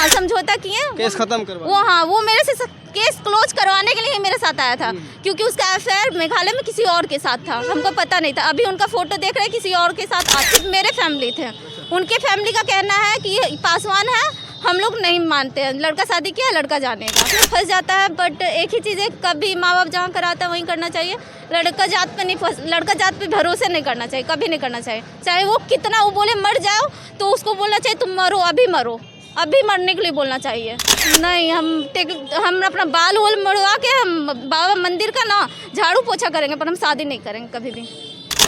हाँ समझौता किए, केस खत्म करवा। वो हाँ वो मेरे से केस क्लोज करवाने के लिए ही मेरे साथ आया था, क्योंकि उसका अफेयर मेघालय में किसी और के साथ था, हमको पता नहीं था। अभी उनका फोटो देख रहे हैं किसी और के साथ, सिर्फ मेरे फैमिली थे। उनके फैमिली का कहना है कि ये पासवान है, हम लोग नहीं मानते हैं, लड़का शादी किया लड़का जानेगा। फंस जाता है, बट एक ही चीज़ है, कभी माँ बाप जहाँ कराता है वहीं करना चाहिए। लड़का जात पे नहीं लड़का जात पे भरोसे नहीं करना चाहिए, कभी नहीं करना चाहिए। चाहे वो कितना वो बोले मर जाओ तो उसको बोलना चाहिए तुम मरो, अभी मरो, अभी मरने के लिए बोलना चाहिए। नहीं हम अपना बाल वोल मरवा के हम बाबा मंदिर का ना झाड़ू पोछा करेंगे, पर हम शादी नहीं करेंगे कभी भी।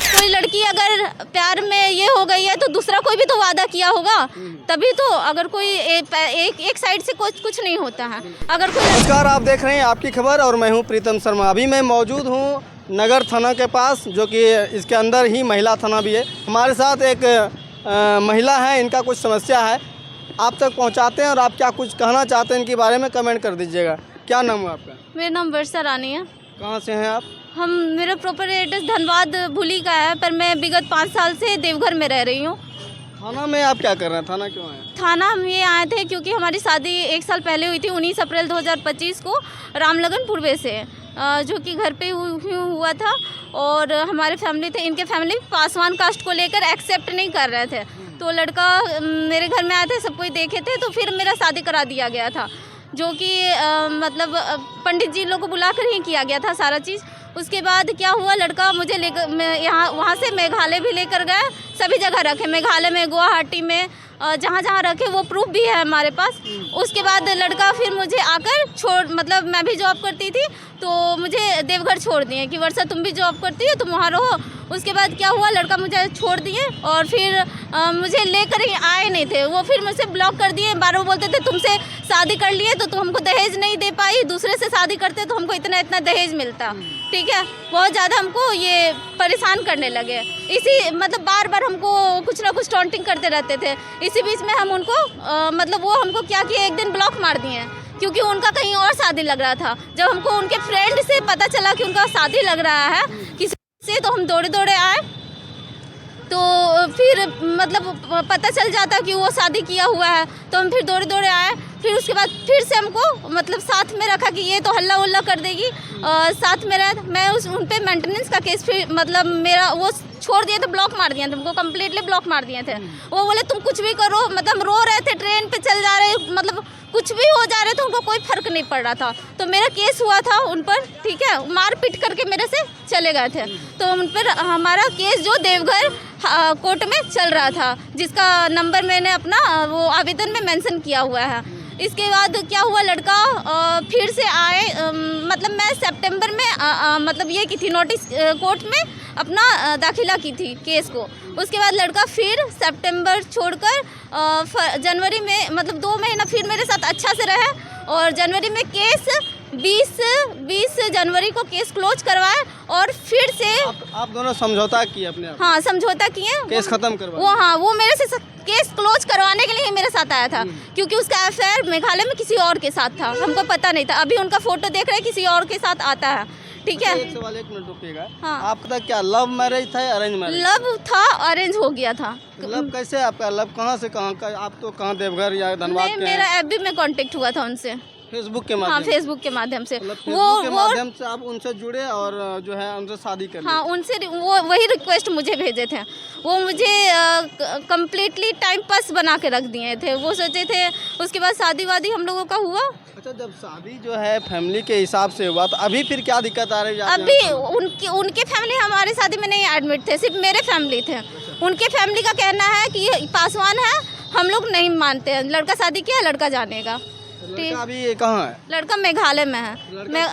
कोई लड़की अगर प्यार में ये हो गई है तो दूसरा कोई भी तो वादा किया होगा, तभी तो। अगर कोई एक साइड से कुछ नहीं होता है। अगर कोई नमस्कार, आप देख रहे हैं आपकी खबर और मैं हूं प्रीतम शर्मा। अभी मैं मौजूद हूं नगर थाना के पास, जो कि इसके अंदर ही महिला थाना भी है। हमारे साथ एक महिला है, इनका कुछ समस्या है, आप तक पहुंचाते हैं और आप क्या कुछ कहना चाहते हैं इनके बारे में कमेंट कर दीजिएगा। क्या नाम है आपका? मेरा नाम वर्षा रानी है। कहाँ से हैं आप? मेरा प्रॉपर एड्रेस धनबाद भूली का है, पर मैं विगत 5 साल से देवघर में रह रही हूँ। थाना में आप क्या कर रहे हैं? थाना क्यों आए? थाना हम ये आए थे क्योंकि हमारी शादी 1 साल पहले हुई थी, 19 अप्रैल 2025 को रामलगन पूर्वे से, जो कि घर पे हुआ था। और हमारे फैमिली थे, इनके फैमिली पासवान कास्ट को लेकर एक्सेप्ट नहीं कर रहे थे, तो लड़का मेरे घर में आए थे, सब कोई देखे थे, तो फिर मेरा शादी करा दिया गया था, जो कि मतलब पंडित जी लोग को बुलाकर ही किया गया था सारा चीज़। उसके बाद क्या हुआ, लड़का मुझे लेकर यहाँ वहाँ से मेघालय भी लेकर गए, सभी जगह रखे, मेघालय में, गुवाहाटी में, जहाँ जहाँ रखे वो प्रूफ भी है हमारे पास। उसके बाद लड़का फिर मुझे आकर मतलब मैं भी जॉब करती थी तो मुझे देवघर छोड़ दिए कि वर्षा तुम भी जॉब करती हो तुम वहाँ रहो। उसके बाद क्या हुआ, लड़का मुझे छोड़ दिए और फिर मुझे लेकर ही आए नहीं थे, वो फिर मुझसे ब्लॉक कर दिए। बार-बार बोलते थे तुमसे शादी कर लिए तो तुम हमको दहेज नहीं दे पाई, दूसरे से शादी करते तो हमको इतना इतना दहेज मिलता, ठीक है। बहुत ज़्यादा हमको ये परेशान करने लगे, इसी मतलब बार बार हमको कुछ ना कुछ टॉन्टिंग करते रहते थे। इसी बीच में हम उनको मतलब वो हमको क्या किए, एक दिन ब्लॉक मार दिए क्योंकि उनका कहीं और शादी लग रहा था। जब हमको उनके फ्रेंड से पता चला कि उनका शादी लग रहा है किसी से, तो हम दौड़े दौड़े आए, तो फिर मतलब पता चल जाता कि वो शादी किया हुआ है, तो हम फिर दौड़े दौड़े आए। फिर उसके बाद फिर से हमको मतलब साथ में रखा कि ये तो हल्ला उल्ला कर देगी, साथ में रहा। मैं उन पर मेंटेनेंस का केस फिर मतलब मेरा वो छोड़ दिए थे, ब्लॉक मार दिए थे, हमको कम्प्लीटली ब्लॉक मार दिए थे। वो बोले तुम कुछ भी करो, मतलब रो रहे थे, ट्रेन पे चल जा रहे, मतलब कुछ भी हो जा रहे थे, उनको कोई फर्क नहीं पड़ रहा था। तो मेरा केस हुआ था उन पर, ठीक है, मार पीट करके मेरे से चले गए थे, तो उन पर हमारा केस जो देवघर कोर्ट में चल रहा था, जिसका नंबर मैंने अपना वो आवेदन में मेंशन किया हुआ है। इसके बाद क्या हुआ, लड़का फिर से आए, मतलब मैं सितंबर में मतलब ये की थी नोटिस कोर्ट में अपना दाखिला की थी केस को। उसके बाद लड़का फिर सितंबर छोड़कर जनवरी में मतलब 2 महीना फिर मेरे साथ अच्छा से रहे, और जनवरी में केस 20 जनवरी को केस क्लोज करवाए, और फिर से आप दोनों समझौता किए अपने आप? हाँ समझौता किए, केस खत्म करवा। वो हाँ वो मेरे से केस क्लोज करवाने के लिए ही मेरे साथ आया था, क्योंकि उसका अफेयर मेघालय में किसी और के साथ था, हमको पता नहीं था। अभी उनका फोटो देख रहे हैं किसी और के साथ आता है, ठीक है। एक सवाल, 1 मिनट रुकिएगा। हाँ। आपका क्या लव मैरिज था या अरेंज मैरिज? लव था, अरेंज हो गया था। लव कैसे आपका? लव कहाँ से कहाँ का? आप तो कहाँ देवघर या धनबाद के? मेरा एफबी में कांटेक्ट हुआ था उनसे, फेसबुक के हाँ माध्यम? फेसबुक के माध्यम से। मतलब फेसबुक के माध्यम से आप उनसे जुड़े और जो है उनसे शादी कर ली? हाँ उनसे वो वही रिक्वेस्ट मुझे भेजे थे, वो मुझे कम्प्लीटली टाइम पास बना के रख दिए थे। वो सोचे थे उसके बाद शादी वादी हम लोगों का हुआ। अच्छा, जब शादी जो है फैमिली के हिसाब से हुआ, तो अभी फिर क्या दिक्कत आ रही है? अभी उनके फैमिली हमारे शादी में नहीं एडमिट थे, सिर्फ मेरे फैमिली थे। उनके फैमिली का कहना है कि ये पासवान है, हम लोग नहीं मानते हैं, लड़का शादी किया लड़का जानेगा। लड़का अभी ये कहाँ है? लड़का मेघालय में है,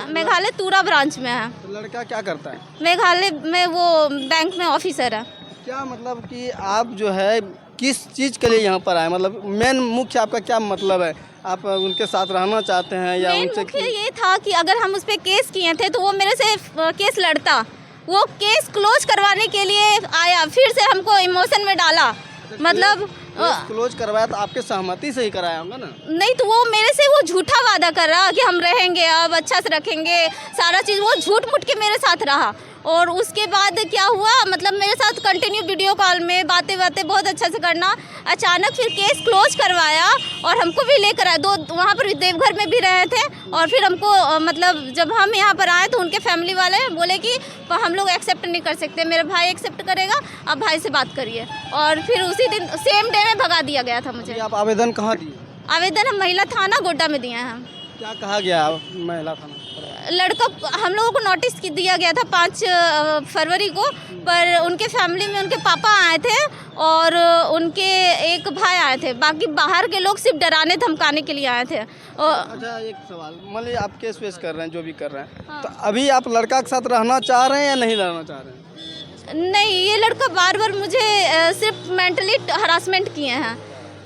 मेघालय तुरा ब्रांच में है। तो लड़का क्या करता है? मेघालय में वो बैंक में ऑफिसर है। क्या मतलब कि आप जो है किस चीज़ के लिए यहाँ पर आए? मतलब मेन मुख्य आपका क्या मतलब है? आप उनके साथ रहना चाहते हैं या उनसे? मुख्य ये था कि अगर हम उस पर केस किए थे तो वो मेरे से केस लड़ता, वो केस क्लोज करवाने के लिए आया, फिर से हमको इमोशन में डाला। मतलब क्लोज करवाया तो आपके सहमति से ही कराया होगा ना? नहीं, तो वो मेरे से वो झूठा वादा कर रहा कि हम रहेंगे, अब अच्छा से रखेंगे, सारा चीज़ वो झूठ मूठ के मेरे साथ रहा। और उसके बाद क्या हुआ, मतलब मेरे साथ कंटिन्यू वीडियो कॉल में बातें बहुत अच्छा से करना। अचानक फिर केस क्लोज करवाया और हमको भी लेकर आए, वहाँ पर देवघर में भी रहे थे। और फिर हमको मतलब जब हम यहाँ पर आए तो उनके फैमिली वाले बोले कि हम लोग एक्सेप्ट नहीं कर सकते, मेरा भाई एक्सेप्ट करेगा, आप भाई से बात करिए। और फिर उसी दिन सेम डे में भगा दिया गया था मुझे। आप आवेदन कहाँ दिए? आवेदन हम महिला थाना गोड्डा में दिए हैं। हम क्या कहा गया महिला थाना? लड़का हम लोगों को नोटिस दिया गया था 5 फरवरी को, पर उनके फैमिली में उनके पापा आए थे और उनके एक भाई आए थे, बाकी बाहर के लोग सिर्फ डराने धमकाने के लिए आए थे। अच्छा, एक सवाल, मान लीजिए आप केस वेस कर रहे हैं, जो भी कर रहे हैं, हाँ। तो अभी आप लड़का के साथ रहना चाह रहे हैं या नहीं रहना चाह रहे हैं? नहीं, ये लड़का बार बार मुझे सिर्फ मेंटली हरासमेंट किए हैं,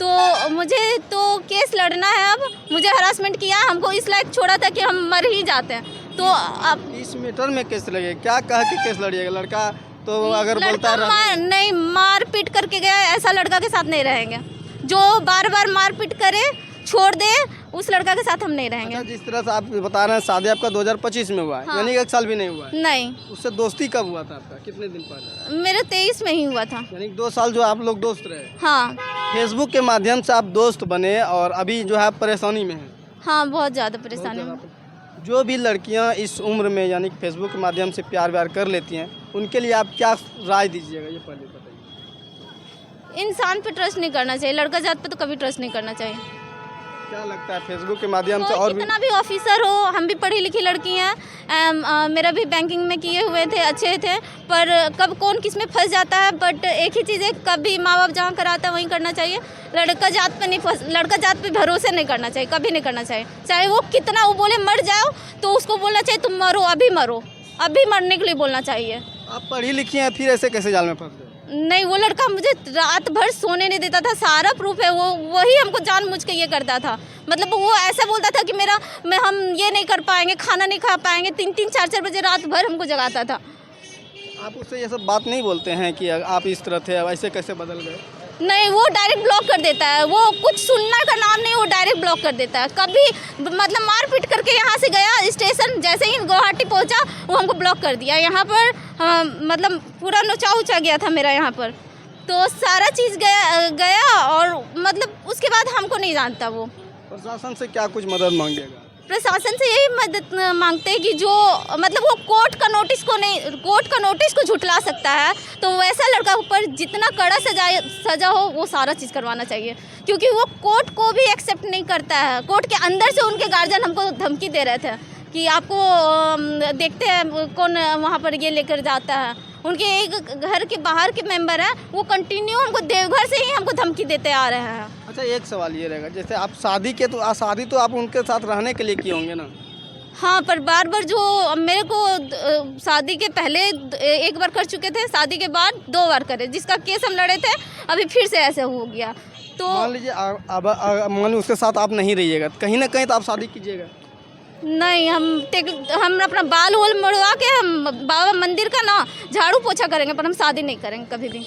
तो मुझे तो केस लड़ना है। अब मुझे हरासमेंट किया, हमको इस लायक छोड़ा था कि हम मर ही जाते हैं। तो अब इस मैटर में केस लगे, क्या कहा कि केस लड़िएगा? लड़का तो अगर बोलता नहीं, मार पीट करके गया, ऐसा लड़का के साथ नहीं रहेंगे। जो बार बार मार पीट करे, छोड़ दे, उस लड़का के साथ हम नहीं रहेंगे। अच्छा, जिस तरह से आप बता रहे हैं शादी आपका 2025 में हुआ है, हाँ। यानी 1 साल भी नहीं हुआ है? नहीं। उससे दोस्ती कब हुआ था आपका, कितने दिन पहले? मेरे 23 में ही हुआ था। यानी 2 साल जो आप लोग दोस्त रहे? हाँ। फेसबुक के माध्यम से आप दोस्त बने और अभी जो है परेशानी में है? हाँ, बहुत ज़्यादा परेशानी में। जो भी लड़कियां इस उम्र में यानी फेसबुक के माध्यम से प्यार व्यार कर लेती हैं, उनके लिए आप क्या राय दीजिएगा, ये पहले बताइए। इंसान पे ट्रस्ट नहीं करना चाहिए, लड़का जात पे तो कभी ट्रस्ट नहीं करना चाहिए। क्या लगता है फेसबुक के माध्यम से और कितना भी ऑफिसर हो, हम भी पढ़ी लिखी लड़की हैं, मेरा भी बैंकिंग में किए हुए थे, अच्छे थे, पर कब कौन किस में फंस जाता है। बट एक ही चीज़ है, कभी माँ बाप जहाँ कराता है वहीं करना चाहिए। लड़का जात पे नहीं लड़का जात पे भरोसे नहीं करना चाहिए, कभी नहीं करना चाहिए। चाहे वो कितना वो बोले मर जाओ, तो उसको बोलना चाहिए तुम मरो, अभी मरो, अभी मरने के लिए बोलना चाहिए। आप पढ़ी लिखी हैं, फिर ऐसे कैसे जाल में फंस गए? नहीं, वो लड़का मुझे रात भर सोने नहीं देता था, सारा प्रूफ है, वही हमको जानबूझ के ये करता था। मतलब वो ऐसा बोलता था कि हम ये नहीं कर पाएंगे, खाना नहीं खा पाएंगे, 3-3, 4-4 बजे रात भर हमको जगाता था। आप उससे ये सब बात नहीं बोलते हैं कि आप इस तरह थे, ऐसे कैसे बदल गए? नहीं, वो डायरेक्ट ब्लॉक कर देता है, वो कुछ सुनने का नाम नहीं, वो डायरेक्ट ब्लॉक कर देता है। कभी मतलब मार पीट करके यहाँ से गया स्टेशन, जैसे ही गुवाहाटी पहुँचा वो हमको ब्लॉक कर दिया। यहाँ पर मतलब पूरा नोचा उचा गया था मेरा यहाँ पर, तो सारा चीज़ गया और मतलब उसके बाद हमको नहीं जानता वो। प्रशासन से क्या कुछ मदद मांगेगा? प्रशासन से यही मदद मांगते हैं कि जो मतलब वो कोर्ट का नोटिस को झुठला सकता है, तो वैसा लड़का ऊपर जितना कड़ा सजा हो वो सारा चीज़ करवाना चाहिए, क्योंकि वो कोर्ट को भी एक्सेप्ट नहीं करता है। कोर्ट के अंदर से उनके गार्जियन हमको धमकी दे रहे थे कि आपको देखते हैं कौन वहाँ पर ये लेकर जाता है। उनके एक घर के बाहर के मेंबर हैं, वो कंटिन्यू हमको देवघर से ही हमको धमकी देते आ रहे हैं। अच्छा, एक सवाल ये रहेगा, जैसे आप शादी तो आप उनके साथ रहने के लिए किए होंगे ना? हाँ, पर बार बार जो मेरे को शादी के पहले 1 बार कर चुके थे, शादी के बाद 2 बार करे, जिसका केस हम लड़े थे, अभी फिर से ऐसे हो गया। तो मान लीजिए मान उसके साथ आप नहीं रहिएगा, कहीं ना कहीं तो आप शादी कीजिएगा? नहीं, हम अपना बाल वोल मुड़वा के हम बाबा मंदिर का ना झाड़ू पोछा करेंगे, पर हम शादी नहीं करेंगे कभी भी।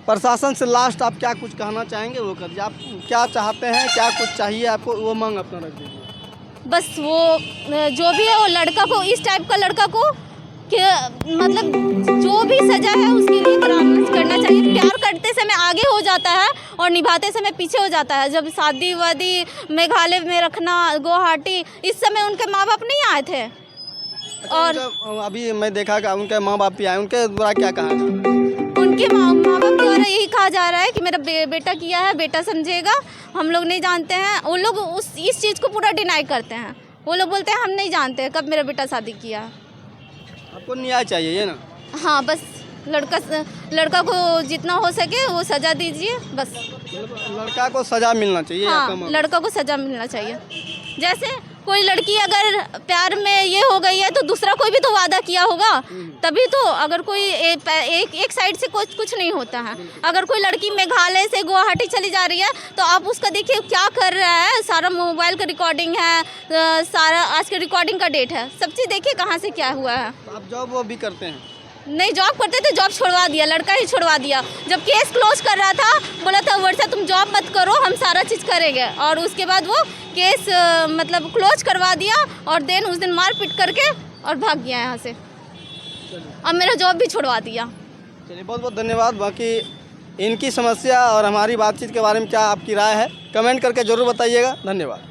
प्रशासन से लास्ट आप क्या कुछ कहना चाहेंगे वो कर, आप क्या चाहते हैं, क्या कुछ चाहिए आपको, वो मांग अपना रख दीजिए। बस वो जो भी है, वो लड़का को, इस टाइप का लड़का को कि मतलब जो भी सजा है उसके लिए करना चाहिए। प्यार करते समय आगे हो जाता है और निभाते समय पीछे हो जाता है। जब शादी वादी मेघालय में रखना, गुवाहाटी, इस समय उनके माँ बाप नहीं आए थे। और अभी मैं देखा कि उनके माँ बाप भी आए, उनके द्वारा क्या कहा? उनके माँ बाप द्वारा यही कहा जा रहा है कि मेरा बेटा किया है, बेटा समझेगा, हम लोग नहीं जानते हैं। वो लोग इस चीज़ को पूरा डिनाई करते हैं। वो लोग बोलते हैं हम नहीं जानते कब मेरा बेटा शादी किया। आपको न्याय चाहिए ये ना? हाँ, बस लड़का को जितना हो सके वो सज़ा दीजिए, बस। लड़का को सज़ा मिलना चाहिए? हाँ, लड़का को सज़ा मिलना चाहिए। जैसे कोई लड़की अगर प्यार में ये हो गई है तो दूसरा कोई भी तो वादा किया होगा, तभी तो। अगर कोई एक साइड से कुछ नहीं होता है। अगर कोई लड़की मेघालय से गुवाहाटी चली जा रही है तो आप उसका देखिए क्या कर रहा है, सारा मोबाइल का रिकॉर्डिंग है, सारा आज के रिकॉर्डिंग का डेट है, सब चीज़ देखिए कहाँ से क्या हुआ है। तो आप जॉब वो भी करते हैं? नहीं, जॉब करते थे, जॉब छोड़वा दिया, लड़का ही छोड़वा दिया। जब केस क्लोज कर रहा था बोला था वर्षा तुम जॉब मत करो, हम सारा चीज़ करेंगे, और उसके बाद वो केस मतलब क्लोज करवा दिया और देन उस दिन मार पीट करके और भाग गया यहाँ से। अब मेरा जॉब भी छुड़वा दिया। चलिए बहुत बहुत धन्यवाद। बाकी इनकी समस्या और हमारी बातचीत के बारे में क्या आपकी राय है, कमेंट करके ज़रूर बताइएगा। धन्यवाद।